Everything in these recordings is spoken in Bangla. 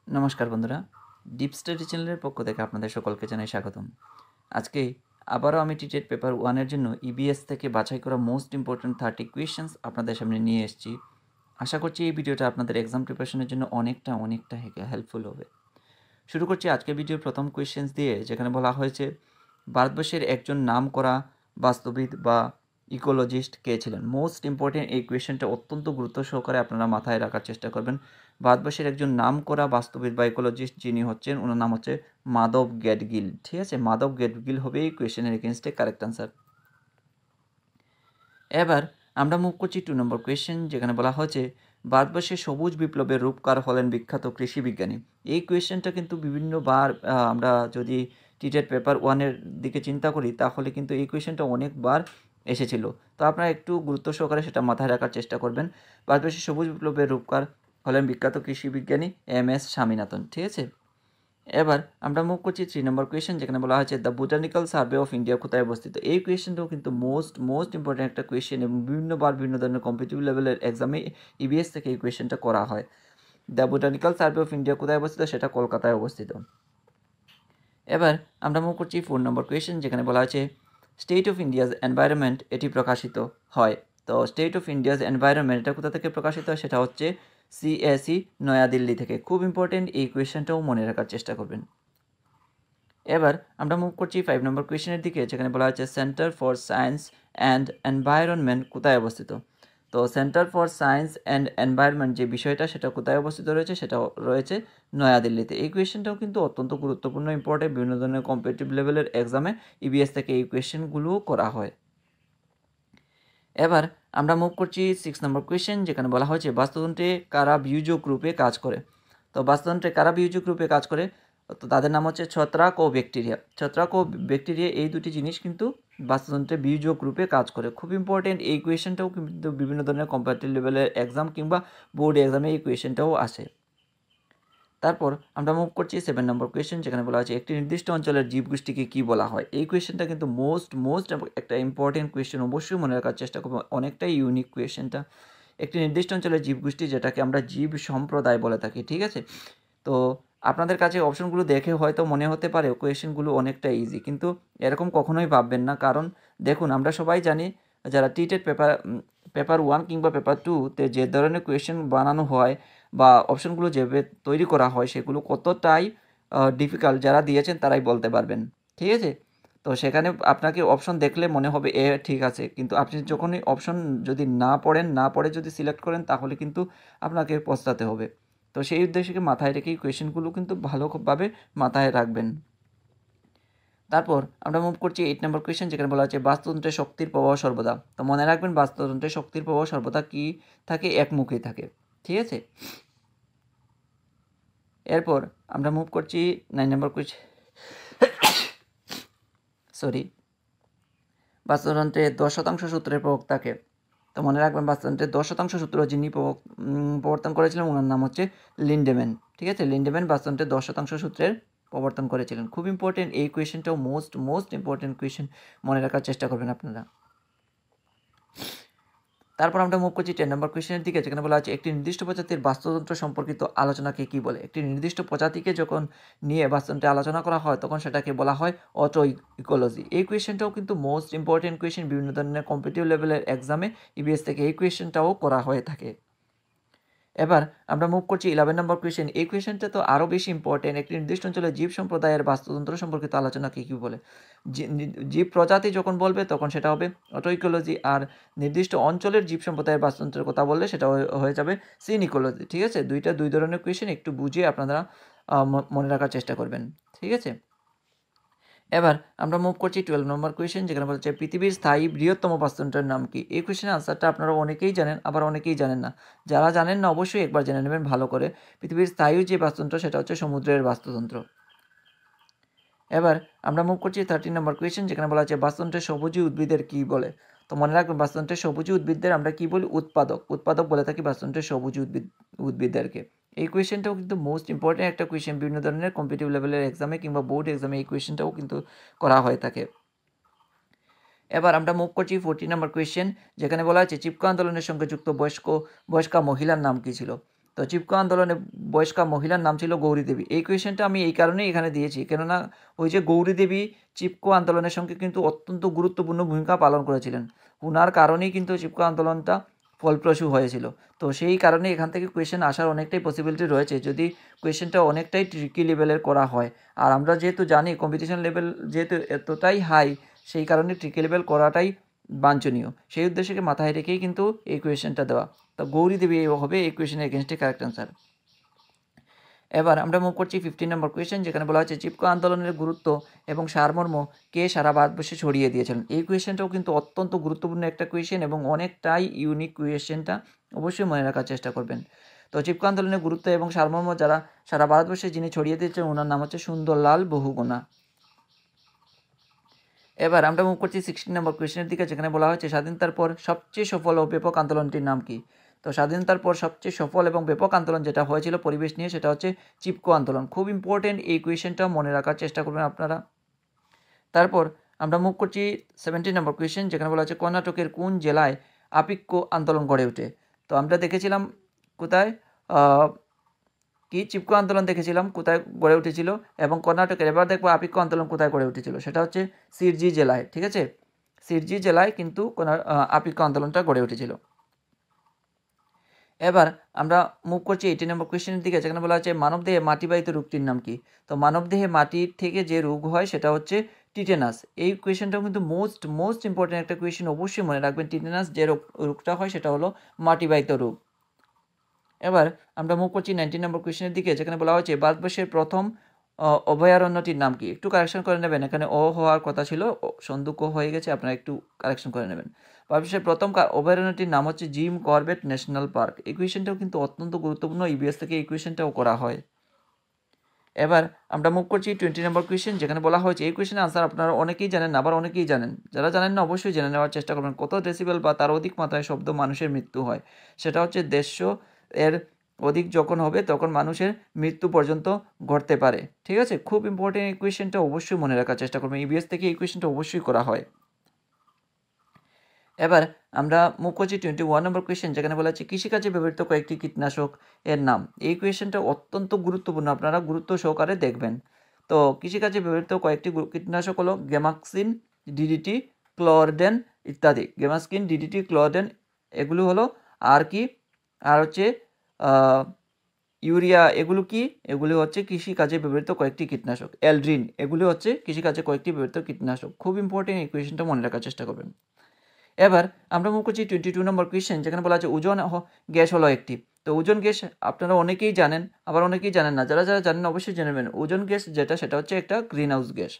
নমস্কার বন্ধুরা, ডিপ স্টাডি চ্যানেলের পক্ষ থেকে আপনাদের সকলকে জানাই স্বাগতম। আজকে আবারও আমি টিটেট পেপার 1 এর জন্য ইবিএস থেকে বাছাই করা মোস্ট ইম্পর্ট্যান্ট 30 কোয়েশ্চেন্স আপনাদের সামনে নিয়ে এসেছি। আশা করছি এই ভিডিওটা আপনাদের এক্সাম প্রিপারেশনের জন্য অনেকটা হেল্পফুল হবে। শুরু করছি আজকের ভিডিওর প্রথম কোয়েশ্চেন্স দিয়ে, যেখানে বলা হয়েছে ভারতবর্ষের একজন নামকরা বাস্তুবিদ বা ইকোলজিস্ট কে ছিলেন। মোস্ট ইম্পর্টেন্ট এই কোয়েশ্চেনটা অত্যন্ত গুরুত্ব সহকারে আপনারা মাথায় রাখার চেষ্টা করবেন। ভারতবর্ষের একজন নামকরা বাস্তুবিদ বা ইকোলজিস্ট যিনি হচ্ছেন, ওনার নাম হচ্ছে মাধব গ্যাডগিল। ঠিক আছে, মাধব গ্যাডগিল হবে এই কোয়েশ্চেনের এগেনস্টে কারেক্ট আনসার। এবার আমরা মুভ করছি 2 নম্বর কোয়েশ্চেন, যেখানে বলা হয়েছে ভারতবর্ষে সবুজ বিপ্লবের রূপকার হলেন বিখ্যাত কৃষি বিজ্ঞানী। এই কোয়েশ্চেনটা কিন্তু বিভিন্নবার আমরা যদি টিটেট পেপার 1 এর দিকে চিন্তা করি, তাহলে কিন্তু এই কোয়েশ্চেনটা অনেকবার এসেছিল। তো আপনারা একটু গুরুত্ব সহকারে সেটা মাথায় রাখার চেষ্টা করবেন। ভারতবর্ষের সবুজ বিপ্লবের রূপকার হলেন বিখ্যাত কৃষি বিজ্ঞানী এম.এস. স্বামীনাথন। ঠিক আছে, এবার আমরা মুভ করছি 3 নম্বর কোয়েশ্চেন, যেখানে বলা হয়েছে the botanical survey of India কোথায় অবস্থিত। এই কোয়েশ্চেনটাও কিন্তু মোস্ট ইম্পর্টেন্ট একটা কোয়েশ্চেন এবং বিভিন্নবার বিভিন্ন ধরনের কম্পিটিটিভ লেভেলের এক্সামে ইবিএস থেকে এই কোয়েশ্চেনটা করা হয়। The botanical survey of India কোথায় অবস্থিত, সেটা কলকাতায় অবস্থিত। এবার আমরা মুভ করছি 4 নম্বর কোয়েশ্চেন, যেখানে বলা হয়েছে স্টেট অফ ইন্ডিয়াজ এনভায়রনমেন্ট এটি প্রকাশিত হয়। তো স্টেট অফ ইন্ডিয়াজ এনভায়রনমেন্ট এটা কোথা থেকে প্রকাশিত হয়, সেটা হচ্ছে সিএসি নয়াদিল্লি থেকে। খুব ইম্পর্টেন্ট, এই কোয়েশ্চেনটাও মনে রাখার চেষ্টা করবেন। এবার আমরা মুভ করছি 5 নম্বর কোয়েশ্চেনের দিকে, যেখানে বলা হচ্ছে centre for science and environment কোথায় অবস্থিত। তো centre for science and environment যে বিষয়টা, সেটা কোথায় অবস্থিত রয়েছে, সেটা রয়েছে নয়াদিল্লিতে। এই কোয়েশ্চেনটাও কিন্তু অত্যন্ত গুরুত্বপূর্ণ, ইম্পর্টেন্ট, বিভিন্ন ধরনের কম্পিটিটিভ লেভেলের এক্সামে ইবিএস থেকে এই কোয়েশ্চেনগুলোও করা হয়। এবার আমরা মুভ করছি 6 নম্বর কোয়েশ্চেন, যেখানে বলা হয়েছে বাস্তুতন্ত্রে কারা বিয়োজক রূপে কাজ করে। তো বাস্তুতন্ত্রে কারা বিয়োজক রূপে কাজ করে, তো তাদের নাম হচ্ছে ছত্রাক ও ব্যাকটেরিয়া। ছত্রাক ও ব্যাকটেরিয়া এই দুটি জিনিস কিন্তু বাস্তুতন্ত্রে বিয়োজক রূপে কাজ করে। খুব ইম্পর্টেন্ট, এই কোয়েশ্চেনটাও কিন্তু বিভিন্ন ধরনের কম্পারেটিভ লেভেলের এক্সাম কিংবা বোর্ড এক্সামে এই কোয়েশ্চেনটাও আসে। তারপর আমরা মুভ করছি 7 নম্বর কোয়েশ্চেন, যেখানে বলা হয়েছে একটি নির্দিষ্ট অঞ্চলের জীবগোষ্ঠীকে কী বলা হয়। এই কোয়েশ্চেনটা কিন্তু মোস্ট একটা ইম্পর্টেন্ট কোয়েশ্চেন, অবশ্যই মনে রাখার চেষ্টা করবো, অনেকটাই ইউনিক কোয়েশ্চেনটা। একটি নির্দিষ্ট অঞ্চলের জীবগোষ্ঠী, যেটাকে আমরা জীব সম্প্রদায় বলে থাকি। ঠিক আছে, তো আপনাদের কাছে অপশনগুলো দেখে হয়তো মনে হতে পারে কোয়েশ্চেনগুলো অনেকটা ইজি, কিন্তু এরকম কখনোই ভাববেন না। কারণ দেখুন, আমরা সবাই জানি যারা টিটেট পেপার 1 কিংবা পেপার 2-তে যে ধরনের কোয়েশ্চেন বানানো হয় বা অপশনগুলো যেভাবে তৈরি করা হয়, সেগুলো কতটাই ডিফিকাল্ট যারা দিয়েছেন তারাই বলতে পারবেন। ঠিক আছে, তো সেখানে আপনাকে অপশন দেখলে মনে হবে ঠিক আছে, কিন্তু আপনি যখনই অপশন যদি না পড়ে যদি সিলেক্ট করেন, তাহলে কিন্তু আপনাকে পস্তাতে হবে। তো সেই উদ্দেশ্যকে মাথায় রেখেই কোয়েশ্চেনগুলো কিন্তু ভালোভাবে মাথায় রাখবেন। তারপর আমরা মুভ করছি 8 নম্বর কোয়েশ্চেন, যেখানে বলা হচ্ছে বাস্তুতন্ত্রে শক্তির প্রবাহ সর্বদা। তো মনে রাখবেন, বাস্তুতন্ত্রে শক্তির প্রবাহ সর্বদা কি থাকে, একমুখী থাকে। ঠিক আছে, এরপর আমরা মুভ করছি 9 নম্বর কোয়েশ্চেন, বাস্তুতন্ত্রে 10% সূত্রের প্রবক্তাকে। তো মনে রাখবেন, বাস্তুতন্ত্রের 10% সূত্র যিনি প্রবর্তন করেছিলেন, ওনার নাম হচ্ছে লিন্ডেম্যান। ঠিক আছে, লিন্ডেম্যান বাস্তুতন্ত্রের 10% সূত্রের প্রবর্তন করেছিলেন। খুব ইম্পর্টেন্ট, এই কোয়েশ্চেনটাও মোস্ট ইম্পর্টেন্ট কোয়েশ্চেন, মনে রাখার চেষ্টা করবেন আপনারা। তারপর আমরা মুভ করছি 10 নম্বর কোয়েশ্চেনের দিকে, যেখানে বলা আছে একটি নির্দিষ্ট প্রজাতির বাস্তুতন্ত্র সম্পর্কিত আলোচনাকে কী বলে। একটি নির্দিষ্ট প্রজাতিকে যখন নিয়ে বাস্তুতন্ত্রে আলোচনা করা হয়, তখন সেটাকে বলা হয় অটো ইকোলজি। এই কোয়েশ্চেনটাও কিন্তু মোস্ট ইম্পর্টেন্ট কোয়েশ্চেন, বিভিন্ন ধরনের কম্পিটিটিভ লেভেলের এক্সামে ইবিএস থেকে এই কোয়েশ্চেনটাও করা হয়ে থাকে। এবার আমরা মুভ করছি 11 নম্বর কোয়েশ্চেন। এই কোয়েশ্চেনটা তো আরও বেশি ইম্পর্টেন্ট। একটি নির্দিষ্ট অঞ্চলের জীব সম্প্রদায়ের বাস্তুতন্ত্র সম্পর্কিত আলোচনাকে কী বলে। জীব প্রজাতি যখন বলবে, তখন সেটা হবে অটো ইকোলজি, আর নির্দিষ্ট অঞ্চলের জীব সম্প্রদায়ের বাস্তুতন্ত্রের কথা বললে সেটা হয়ে যাবে সিন ইকোলজি। ঠিক আছে, দুই ধরনের কোয়েশ্চেন, একটু বুঝিয়ে আপনারা মনে রাখার চেষ্টা করবেন। ঠিক আছে, এবার আমরা মুভ করছি 12 নম্বর কোয়েশ্চেন, যেখানে বলছে পৃথিবীর স্থায়ী বৃহত্তম বাস্তুতন্ত্রের নাম কি। এই কোয়েশ্চেনের আনসারটা আপনারা অনেকেই জানেন, আবার অনেকেই জানেন না। যারা জানেন না, অবশ্যই একবার জেনে নেবেন ভালো করে। পৃথিবীর স্থায়ী যে বাস্তুতন্ত্র, সেটা হচ্ছে সমুদ্রের বাস্তুতন্ত্র। এবার আমরা মুভ করছি 13 নম্বর কোয়েশ্চেন, যেখানে বলা আছে বাস্তুতন্ত্রের সবুজী উদ্ভিদের কি বলে। তো মনে রাখবেন, বাস্তুতন্ত্রের সবুজী উদ্ভিদদের আমরা কি বলি, উৎপাদক বলে থাকি বাস্তুতন্ত্রের সবুজী উদ্ভিদদেরকে। এই কোয়েশ্চেনটাও কিন্তু মোস্ট ইম্পর্টেন্ট একটা কোয়েশ্চেন, বিভিন্ন ধরনের কম্পিটিটিভ লেভেলের এক্সামে কিংবা বোর্ড এক্সামে এই কোয়েশ্চেনটাও কিন্তু করা হয়ে থাকে। এবার আমরা মুভ করছি 14 নম্বর কোয়েশ্চেন, যেখানে বলা আছে চিপকো আন্দোলনের সঙ্গে যুক্ত বয়স্কা মহিলার নাম কী ছিল। তো চিপকো আন্দোলনে বয়স্কা মহিলার নাম ছিল গৌরী দেবী। এই কোয়েশ্চেনটা আমি এই কারণেই এখানে দিয়েছি, কেননা ওই যে গৌরী দেবী চিপকো আন্দোলনের সঙ্গে কিন্তু অত্যন্ত গুরুত্বপূর্ণ ভূমিকা পালন করেছিলেন। ওনার কারণেই কিন্তু চিপকো আন্দোলনটা ফলপ্রসূ হয়েছিল। তো সেই কারণে এখান থেকে কোয়েশ্চেন আসার অনেকটাই পসিবিলিটি রয়েছে যদি কোয়েশ্চেনটা অনেকটাই ট্রিকি লেভেলের করা হয়। আর আমরা যেহেতু জানি কম্পিটিশন লেভেল যেহেতু এতটাই হাই, সেই কারণে ট্রিকি লেভেল করাটাই বাঞ্ছনীয়। সেই উদ্দেশ্যকে মাথায় রেখেই কিন্তু এই কোয়েশ্চেনটা দেওয়া। তো গৌরী দেবী হবে এই কোয়েশ্চেনের এগেনস্টে কারেক্ট অ্যান্সার। এবার আমরা মুভ করছি 15 নম্বর কোয়েশ্চেন, যেখানে বলা হচ্ছে চিপকো আন্দোলনের গুরুত্ব এবং সারমর্ম কে সারা ভারতবর্ষে ছড়িয়ে দিয়েছিলেন। এই কোয়েশ্চেনটাও কিন্তু অত্যন্ত গুরুত্বপূর্ণ একটা কোয়েশ্চেন এবং অনেকটাই ইউনিক কোয়েশ্চেনটা, অবশ্যই মনে রাখার চেষ্টা করবেন। তো চিপকো আন্দোলনের গুরুত্ব এবং সারমর্ম যারা সারা ভারতবর্ষে যিনি ছড়িয়ে দিয়েছেন ওনার নাম হচ্ছে সুন্দরলাল বহুগুণা। এবার আমরা মুভ করছি 16 নম্বর কোয়েশ্চেনের দিকে, যেখানে বলা হয়েছে স্বাধীনতার পর সবচেয়ে সফল ও ব্যাপক আন্দোলনটির নাম কি। তো স্বাধীনতার পর সবচেয়ে সফল এবং ব্যাপক আন্দোলন যেটা হয়েছিল পরিবেশ নিয়ে, সেটা হচ্ছে চিপকো আন্দোলন। খুব ইম্পর্টেন্ট, এই কোয়েশ্চেনটা মনে রাখার চেষ্টা করবেন আপনারা। তারপর আমরা মুভ করছি 17 নম্বর কোয়েশ্চেন, যেখানে বলা হচ্ছে কর্ণাটকের কোন জেলায় আপিক্কো আন্দোলন গড়ে ওঠে। তো আমরা দেখেছিলাম কোথায় কি চিপকো আন্দোলন দেখেছিলাম কোথায় গড়ে উঠেছিল, এবং কর্ণাটকের এবার দেখবো আপিক্কো আন্দোলন কোথায় গড়ে উঠেছিল, সেটা হচ্ছে শিরজি জেলায়। ঠিক আছে, শিরজি জেলায় কিন্তু আপিক্কো আন্দোলনটা গড়ে উঠেছিল। এবার আমরা মুভ করছি 18 নম্বর কোয়েশ্চেনের দিকে, যেখানে বলা হচ্ছে মানবদেহে মাটিবাহিত রোগটির নাম কি। তো মানবদেহে মাটির থেকে যে রোগ হয় সেটা হচ্ছে টিটেনাস। এই কোয়েশ্চেনটাও কিন্তু মোস্ট ইম্পর্টেন্ট একটা কোয়েশ্চেন, অবশ্যই মনে রাখবেন। টিটেনাস যে রোগটা হয় সেটা হলো মাটিবাহিত রোগ। এবার আমরা মুভ করছি 19 নম্বর কোয়েশ্চেনের দিকে, যেখানে বলা হয়েছে ভারতবর্ষের প্রথম অভয়ারণ্যটির নাম কি। একটু কারেকশন করে নেবেন, এখানে হওয়ার কথা ছিল, সন্দুক হয়ে গেছে, আপনারা একটু কারেকশন করে নেবেন। ভারতবর্ষের প্রথম অভয়ারণ্যটির নাম হচ্ছে জিম করবেট ন্যাশনাল পার্ক। এই কোয়েশ্চেনটাও কিন্তু অত্যন্ত গুরুত্বপূর্ণ, ইবিএস থেকে এই কোয়েশ্চেনটাও করা হয়। এবার আমরা মুভ করছি 20 নম্বর কোয়েশ্চেন, যেখানে বলা হয়েছে এই কোয়েশ্চেনের আনসার আপনারা অনেকেই জানেন, আবার অনেকেই জানেন। যারা জানেন না অবশ্যই জেনে নেওয়ার চেষ্টা করবেন। কত ডেসিবেল বা তার অধিক মাত্রায় শব্দ মানুষের মৃত্যু হয়, সেটা হচ্ছে 150 এর অধিক যখন হবে তখন মানুষের মৃত্যু পর্যন্ত ঘটতে পারে। ঠিক আছে, খুব ইম্পর্টেন্ট এই কোয়েশ্চেনটা, অবশ্যই মনে রাখার চেষ্টা করবেন। ইবিএস থেকে এই কোয়েশ্চেনটা অবশ্যই করা হয়। এবার আমরা মুভ করছি 21 নম্বর কোয়েশ্চেন, যেখানে বলা হচ্ছে কৃষিকাজে ব্যবহৃত কয়েকটি কীটনাশক এর নাম। এই কোয়েশ্চেনটা অত্যন্ত গুরুত্বপূর্ণ, আপনারা গুরুত্ব সহকারে দেখবেন। তো কৃষিকাজে ব্যবহৃত কয়েকটি কীটনাশক হলো গ্যামাক্সিন, ডিডিটি, ক্লোরডেন ইত্যাদি। গ্যামাক্সিন, ডিডিটি, ক্লোরডেন এগুলো হলো, আর কি, আর হচ্ছে ইউরিয়া। এগুলো কি? এগুলি হচ্ছে কৃষিকাজে ব্যবহৃত কয়েকটি কীটনাশক। এলড্রিন, এগুলি হচ্ছে কৃষিকাজে কয়েকটি ব্যবহৃত কীটনাশক। খুব ইম্পর্টেন্ট, এই কোয়েশ্চেনটা মনে রাখার চেষ্টা করবেন। এবার আমরা মুভ করছি 22 নম্বর কোয়েশ্চেন, যেখানে বলা আছে ওজোন গ্যাস হলো একটি। তো ওজোন গ্যাস আপনারা অনেকেই জানেন, আবার অনেকেই জানেন না। যারা যারা জানেন অবশ্যই জেনে নেবেন। ওজোন গ্যাস যেটা, সেটা হচ্ছে একটা গ্রিন হাউস গ্যাস।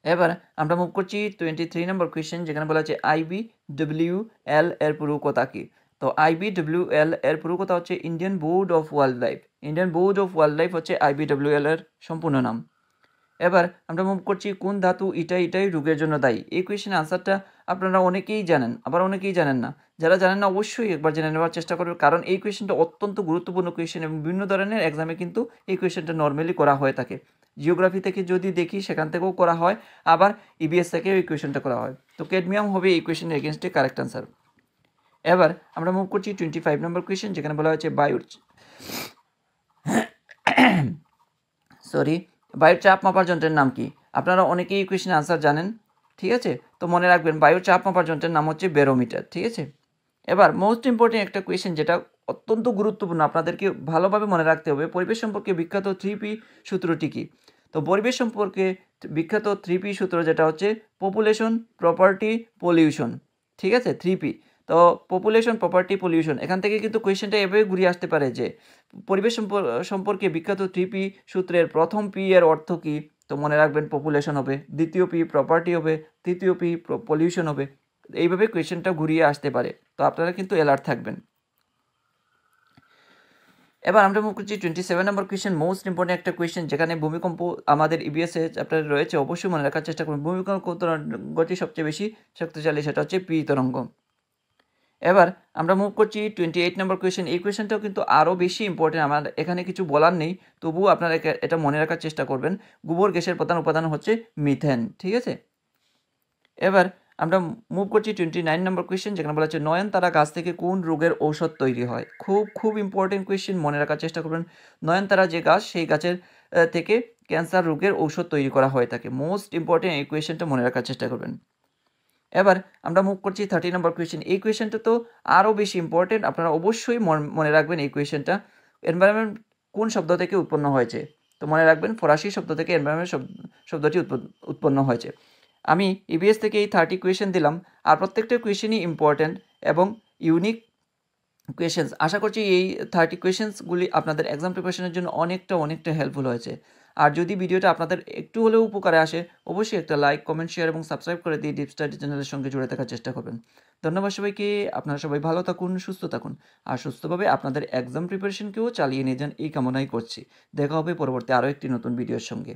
এবার আমরা মুভ করছি 23 নম্বর কোয়েশ্চেন, যেখানে বলা আছে IBWL এর পুরো কথা কি। তো IBWL এর পুরো কথা হচ্ছে Indian board of wild life. Indian board of wild life হচ্ছে IBWL এর সম্পূর্ণ নাম। এবার আমরা মুভ করছি কোন ধাতু ইটাই রোগের জন্য দায়ী। এই কোয়েশ্চেনের আনসারটা আপনারা অনেকেই জানেন, আবার অনেকেই জানেন না। যারা জানেন না অবশ্যই একবার জেনে নেওয়ার চেষ্টা করবে, কারণ এই কোয়েশ্চেনটা অত্যন্ত গুরুত্বপূর্ণ কোয়েশ্চেন এবং বিভিন্ন ধরনের এক্সামে কিন্তু এই কোয়েশ্চেনটা নর্মালি করা হয়ে থাকে। জিওগ্রাফি থেকে যদি দেখি সেখান থেকেও করা হয়, আবার ইবিএস থেকেও এই কোয়েশ্চেনটা করা হয়। তো ক্যাডমিয়াম হবে এই কোয়েশ্চেনের এগেনস্টে কারেক্ট আনসার। এবার আমরা মুভ করছি 25 নম্বর কোয়েশ্চেন, যেখানে বলা হয়েছে বায়ুর চাপ মাপার যন্ত্রের নাম কি। আপনারা অনেকেই এই কোয়েশ্চেনের আনসার জানেন। ঠিক আছে, তো মনে রাখবেন বায়ুর চাপ মাপার যন্ত্রের নাম হচ্ছে ব্যারোমিটার। ঠিক আছে, এবার মোস্ট ইম্পর্টেন্ট একটা কোয়েশ্চেন, যেটা অত্যন্ত গুরুত্বপূর্ণ, আপনাদেরকে ভালোভাবে মনে রাখতে হবে। পরিবেশ সম্পর্কে বিখ্যাত 3P সূত্রটি কি। তো পরিবেশ সম্পর্কে বিখ্যাত 3P সূত্র যেটা হচ্ছে পপুলেশন, প্রপার্টি, পলিউশন। ঠিক আছে, 3P। তো পপুলেশন, প্রপার্টি, পলিউশন, এখান থেকে কিন্তু কোয়েশ্চেনটা এভাবে ঘুরিয়ে আসতে পারে যে পরিবেশ সম্পর্কে বিখ্যাত 3P সূত্রের প্রথম P এর অর্থ কী। তো মনে রাখবেন পপুলেশন হবে, দ্বিতীয় P প্রপার্টি হবে, তৃতীয় P পলিউশন হবে। এইভাবে কোয়েশ্চেনটা ঘুরিয়ে আসতে পারে, তো আপনারা কিন্তু অ্যালার্ট থাকবেন। এবার আমরা মুভ করছি 27 নম্বর কোয়েশ্চেন, মোস্ট ইম্পর্টেন্ট একটা কোয়েশ্চেন, যেখানে ভূমিকম্প আমাদের ইবিএসএ চ্যাপ্টারে রয়েছে, অবশ্যই মনে রাখার চেষ্টা করুন। ভূমিকম্প তরঙ্গটি সবচেয়ে বেশি শক্তিশালী, সেটা হচ্ছে পি তরঙ্গ। এবার আমরা মুভ করছি 28 নম্বর কোয়েশ্চেন। এই কোয়েশ্চেনটাও কিন্তু আরও বেশি ইম্পর্টেন্ট, আমার এখানে কিছু বলার নেই, তবুও আপনারা এটা মনে রাখার চেষ্টা করবেন। গোবর গ্যাসের প্রধান উপাদান হচ্ছে মিথেন। ঠিক আছে, এবার আমরা মুভ করছি 29 নম্বর কোয়েশ্চেন, যেখানে বলা হচ্ছে নয়নতারা গাছ থেকে কোন রোগের ঔষধ তৈরি হয়। খুব খুব ইম্পর্টেন্ট কোয়েশ্চেন, মনে রাখার চেষ্টা করবেন। নয়নতারা যে গাছ, সেই গাছের থেকে ক্যান্সার রোগের ঔষধ তৈরি করা হয়ে থাকে। মোস্ট ইম্পর্টেন্ট এই কোয়েশ্চেনটা মনে রাখার চেষ্টা করবেন। এবার আমরা মুভ করছি 30 নম্বর কোয়েশ্চেন। এই কোয়েশ্চেনটা তো আরও বেশি ইম্পর্টেন্ট, আপনারা অবশ্যই মনে রাখবেন এই কোয়েশ্চেনটা। এনভায়রনমেন্ট কোন শব্দ থেকে উৎপন্ন হয়েছে? তো মনে রাখবেন ফরাসি শব্দ থেকে এনভায়রনমেন্ট শব্দটি উৎপন্ন হয়েছে। আমি ইবিএস থেকে এই 30 কোয়েশ্চেন দিলাম, আর প্রত্যেকটা কোয়েশ্চেনই ইম্পর্টেন্ট এবং ইউনিক কোয়েশ্চেন্স। আশা করছি এই 30 কোয়েশ্চেন্সগুলি আপনাদের এক্সাম প্রিপারেশনের জন্য অনেকটা হেল্পফুল হয়েছে। আর যদি ভিডিওটা আপনাদের একটু হলেও উপকারে আসে, অবশ্যই একটা লাইক, কমেন্ট, শেয়ার এবং সাবস্ক্রাইব করে দিয়ে ডিপ স্টাডি চ্যানেলের সঙ্গে জুড়ে থাকার চেষ্টা করবেন। ধন্যবাদ সবাইকে। আপনারা সবাই ভালো থাকুন, সুস্থ থাকুন, আর সুস্থভাবে আপনাদের এক্সাম প্রিপারেশনকেও চালিয়ে নিয়ে যান, এই কামনাই করছি। দেখা হবে পরবর্তী আরও একটি নতুন ভিডিওর সঙ্গে।